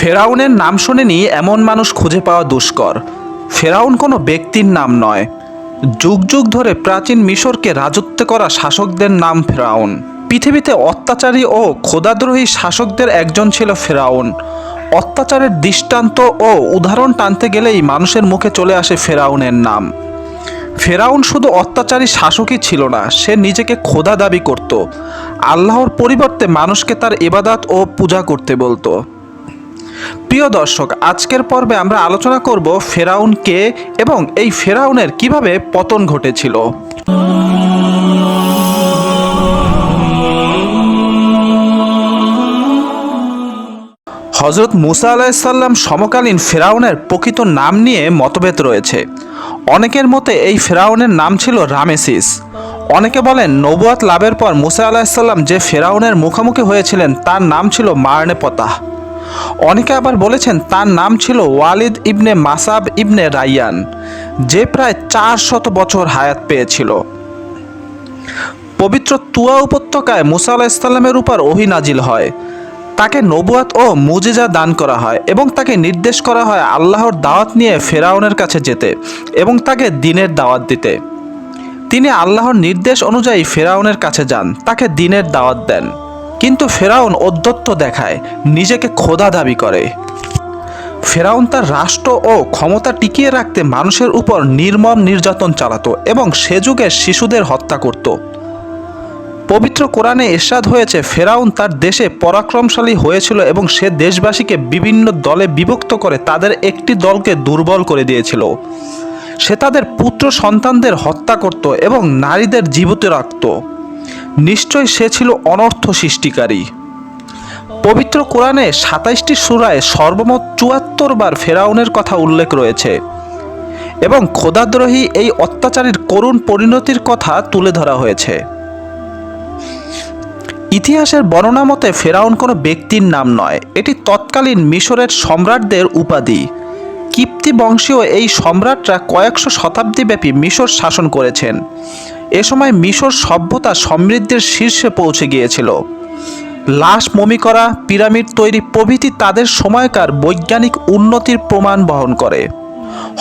ফেরাউনের নাম শোনেনি এমন মানুষ খুঁজে পাওয়া দুষ্কর। ফেরাউন কোনো ব্যক্তির নাম নয়, যুগ যুগ ধরে প্রাচীন মিশরকে রাজত্ব করা শাসকদের নাম ফেরাউন। পৃথিবীতে অত্যাচারী ও খোদাদ্রোহী শাসকদের একজন ছিল ফেরাউন। অত্যাচারের দৃষ্টান্ত ও উদাহরণ টানতে গেলেই মানুষের মুখে চলে আসে ফেরাউনের নাম। ফেরাউন শুধু অত্যাচারী শাসকই ছিল না, সে নিজেকে খোদা দাবি করত। আল্লাহর পরিবর্তে মানুষকে তার ইবাদত ও পূজা করতে বলতো। প্রিয় দর্শক, আজকের পর্বে আমরা আলোচনা করব ফেরাউন কে এবং এই ফেরাউনের কিভাবে পতন ঘটেছিল। হযরত মুসা আলাইহিসসালাম সমকালীন ফেরাউনের প্রকৃত নাম নিয়ে মতভেদ রয়েছে। অনেকের মতে এই ফেরাউনের নাম ছিল রামেসিস। অনেকে বলেন নবুয়াত লাভের পর মুসা আলাইহিসসালাম যে ফেরাউনের মুখোমুখি হয়েছিলেন তার নাম ছিল মারনেপতাহ। অনেকে আবার বলেছেন তার নাম ছিল ওয়ালিদ ইবনে মাসাব ইবনে রাইয়ান, যে প্রায় 400 বছর হায়াত পেয়েছিল। পবিত্র তুয়া উপত্যকায় মুসা আলাইহিসসালামের উপর ওহী নাজিল হয়। তাকে নবুয়াত ও মুজিজা দান করা হয় এবং তাকে নির্দেশ করা হয় আল্লাহর দাওয়াত নিয়ে ফেরাউনের কাছে যেতে এবং তাকে দ্বীনের দাওয়াত দিতে। তিনি আল্লাহর নির্দেশ অনুযায়ী ফেরাউনের কাছে যান, তাকে দ্বীনের দাওয়াত দেন। কিন্তু ফেরাউন ঔদ্ধত্য দেখায়, নিজেকে খোদা দাবি করে। ফেরাউন তার রাষ্ট্র ও ক্ষমতা টিকিয়ে রাখতে মানুষের উপর নির্মম নির্যাতন চালাতো এবং সে যুগের শিশুদের হত্যা করত। পবিত্র কোরআনে ইরশাদ হয়েছে, ফেরাউন তার দেশে পরাক্রমশালী হয়েছিল এবং সে দেশবাসীকে বিভিন্ন দলে বিভক্ত করে তাদের একটি দলকে দুর্বল করে দিয়েছিল। সে তাদের পুত্র সন্তানদের হত্যা করত এবং নারীদের জীবিত রাখত। নিশ্চয় সে ছিল অনর্থ সৃষ্টিকারী। পবিত্র কোরআনে 27টি সূরায় সর্বমোট 74 বার ফেরাউনের কথা উল্লেখ রয়েছে এবং খোদাদ্রোহী এই অত্যাচারীর করুণ পরিণতির কথা তুলে ধরা হয়েছে। ইতিহাসের বর্ণনা মতে ফেরাউন কোনো ব্যক্তির নাম নয়, এটি তৎকালীন মিশরের সম্রাটদের উপাধি। কিপ্তি বংশীয় এই সম্রাটরা কয়েকশো শতাব্দী ব্যাপী মিশর শাসন করেছেন। এ সময় মিশর সভ্যতা সমৃদ্ধির শীর্ষে পৌঁছে গিয়েছিল। লাশ মমি করা, পিরামিড তৈরি প্রভৃতি তাদের সময়কার বৈজ্ঞানিক উন্নতির প্রমাণ বহন করে।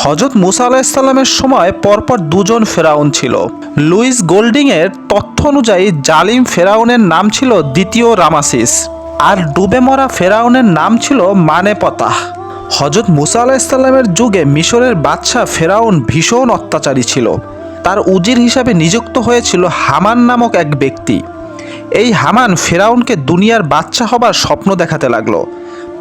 হযরত মুসা আলাইহিসসালামের সময় পরপর দুজন ফেরাউন ছিল। লুইস গোল্ডিংয়ের তথ্য অনুযায়ী জালিম ফেরাউনের নাম ছিল দ্বিতীয় রামাসিস, আর ডুবে মরা ফেরাউনের নাম ছিল মানেপতাহ। হযরত মুসা আলাইহিসসালামের যুগে মিশরের বাদশাহ ফেরাউন ভীষণ অত্যাচারী ছিল। তার উজির হিসাবে নিযুক্ত হয়েছিল হামান নামক এক ব্যক্তি। এই হামান ফেরাউনকে দুনিয়ার বাদশাহ হবার স্বপ্ন দেখাতে লাগলো।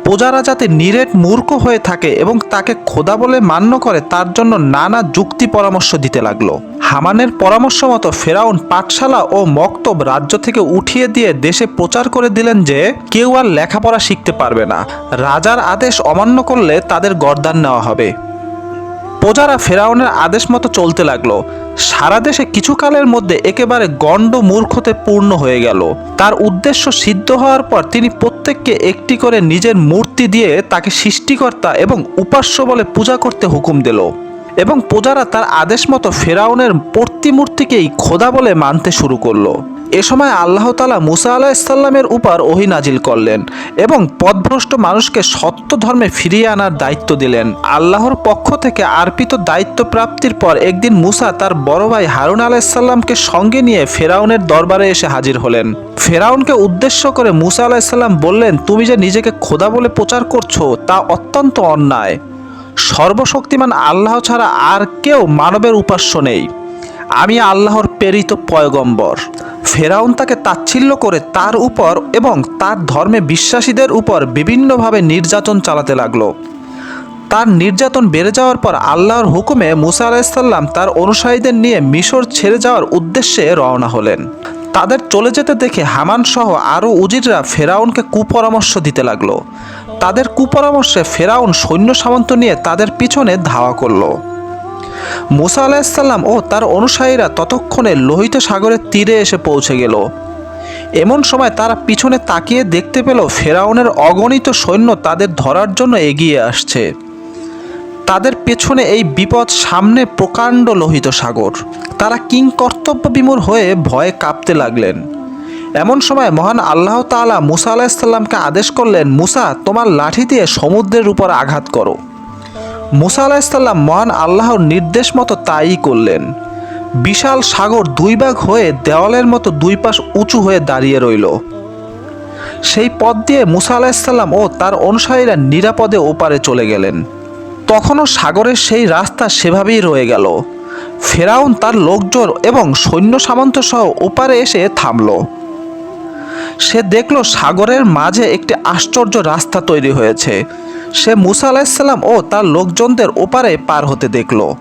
প্রজারা যাতে নিরেট মূর্খ হয়ে থাকে এবং তাকে খোদা বলে মান্য করে তার জন্য নানা যুক্তি পরামর্শ দিতে লাগলো। হামানের পরামর্শ মতো ফেরাউন পাঠশালা ও মক্তব রাজ্য থেকে উঠিয়ে দিয়ে দেশে প্রচার করে দিলেন যে কেউ আর লেখাপড়া শিখতে পারবে না, রাজার আদেশ অমান্য করলে তাদের গর্দান নেওয়া হবে। প্রজারা ফেরাউনের আদেশ মতো চলতে লাগলো। সারা দেশে কিছুকালের মধ্যে একেবারে গণ্ড মূর্খতে পূর্ণ হয়ে গেল। তার উদ্দেশ্য সিদ্ধ হওয়ার পর তিনি প্রত্যেককে একটি করে নিজের মূর্তি দিয়ে তাকে সৃষ্টিকর্তা এবং উপাস্য বলে পূজা করতে হুকুম দিল এবং প্রজারা তার আদেশ মতো ফেরাউনের প্রতিমূর্তিকেই খোদা বলে মানতে শুরু করলো। এ সময় আল্লাহ তাআলা মুসা আলাইহিসসালামের উপর ওহী নাজিল করলেন এবং পথভ্রষ্ট মানুষকে সত্য ধর্মে ফিরিয়ে আনার দায়িত্ব দিলেন। আল্লাহর পক্ষ থেকে অর্পিত দায়িত্ব প্রাপ্তির পর একদিন মুসা তার বড় ভাই হারুন আলাইহিসসালামকে সঙ্গে নিয়ে ফেরাউনের দরবারে এসে হাজির হলেন। ফেরাউনকে উদ্দেশ্য করে মুসা আলাইহিসসালাম বললেন, তুমি যে নিজেকে খোদা বলে প্রচার করছো তা অত্যন্ত অন্যায়। সর্বশক্তিমান আল্লাহ ছাড়া আর কেউ মানবের উপাস্য নেই। আমি আল্লাহর প্রেরিত পয়গম্বর। ফেরাউন তাকে তাচ্ছিল্য করে তার উপর এবং তার ধর্মে বিশ্বাসীদের উপর বিভিন্নভাবে নির্যাতন চালাতে লাগলো। তার নির্যাতন বেড়ে যাওয়ার পর আল্লাহর হুকুমে মুসা আলাইহিসসালাম তার অনুসারীদের নিয়ে মিশর ছেড়ে যাওয়ার উদ্দেশ্যে রওনা হলেন। তাদের চলে যেতে দেখে হামান সহ আরও উজিররা ফেরাউনকে কুপরামর্শ দিতে লাগলো। তাদের কুপরামর্শে ফেরাউন সৈন্য সামন্ত নিয়ে তাদের পিছনে ধাওয়া করলো। মুসা আলাইহিসসালাম ও তার অনুসারীরা ততক্ষণে লোহিত সাগরের তীরে এসে পৌঁছে গেল। এমন সময় তারা পিছনে তাকিয়ে দেখতে পেল ফেরাউনের অগণিত সৈন্য তাদের ধরার জন্য এগিয়ে আসছে। তাদের পেছনে এই বিপদ, সামনে প্রকাণ্ড লোহিত সাগর। তারা কিংকর্তব্য বিমূঢ় হয়ে ভয়ে কাঁপতে লাগলেন। এমন সময় মহান আল্লাহ তাআলা মুসা আলাইহিসসালামকে আদেশ করলেন, মুসা, তোমার লাঠি দিয়ে সমুদ্রের উপর আঘাত করো। মুসা আলাইহিসসালাম মহান আল্লাহর নির্দেশ মতো তাই করলেন। বিশাল সাগর দুই ভাগ হয়ে দেওয়ালের মতো দুই পাশ উঁচু হয়ে দাঁড়িয়ে রইল। সেই পথ দিয়ে মুসা আলাইহিসসালাম ও তার অনুসারীরা নিরাপদে ওপারে চলে গেলেন। তখনও সাগরের সেই রাস্তা সেভাবেই রয়ে গেল। ফেরাউন তার লোকজন এবং সৈন্য সামন্ত সহ ওপারে এসে থামল। সে দেখল সাগরের মাঝে একটি আশ্চর্য রাস্তা তৈরি হয়েছে। সে মুসা আলাইহিসসালাম ও তার লোকজনদের ওপারে পার হতে দেখল।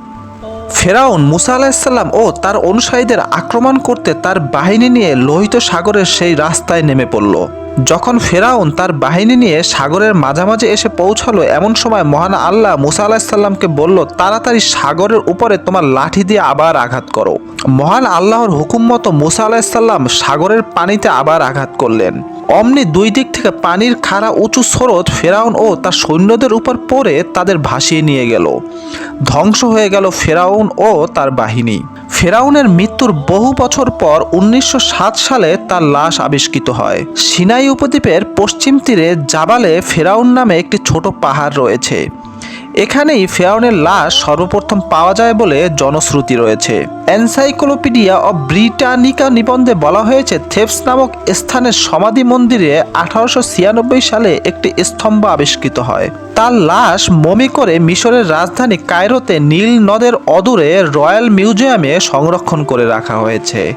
ফেরাউন মুসা আলাইহিসসালাম ও তার অনুসারীদের আক্রমণ করতে তার বাহিনী নিয়ে লোহিত সাগরের সেই রাস্তায় নেমে পড়ল। যখন ফেরাউন তার বাহিনী নিয়ে সাগরের মাঝামাঝি এসে পৌঁছালো, এমন সময় মহান আল্লাহ মুসা আলাইহিসসালামকে বলল, তাড়াতাড়ি সাগরের উপরে তোমার লাঠি দিয়ে আবার আঘাত করো। মহান আল্লাহর হুকুম মতো মুসা আলাইহিসসালাম সাগরের পানিতে আবার আঘাত করলেন। অমনি দুই দিক থেকে পানির খাড়া উঁচু স্রোত ফেরাউন ও তার সৈন্যদের উপর পড়ে তাদের ভাসিয়ে নিয়ে গেল। ধ্বংস হয়ে গেল ফেরাউন ও তার বাহিনী। ফেরাউনের মৃত্যুর বহু বছর পর 1907 সালে তার লাশ আবিষ্কৃত হয়। সিনাই উপদ্বীপের পশ্চিম তীরে জাবালে ফেরাউন নামে একটি ছোট পাহাড় রয়েছে। এখানেই ফেরাউনের লাশ সর্বপ্রথম পাওয়া যায় বলে জনশ্রুতি রয়েছে। এনসাইক্লোপিডিয়া অব ব্রিটানিকা নিবন্ধে বলা হয়েছে, থেবস নামক স্থানের সমাধি মন্দিরে 1896 সালে একটি স্তম্ভ আবিষ্কৃত হয়। তার লাশ মমি করে মিশরের রাজধানী কায়রোতে নীল নদের অদূরে রয়্যাল মিউজিয়ামে সংরক্ষণ করে রাখা হয়েছে।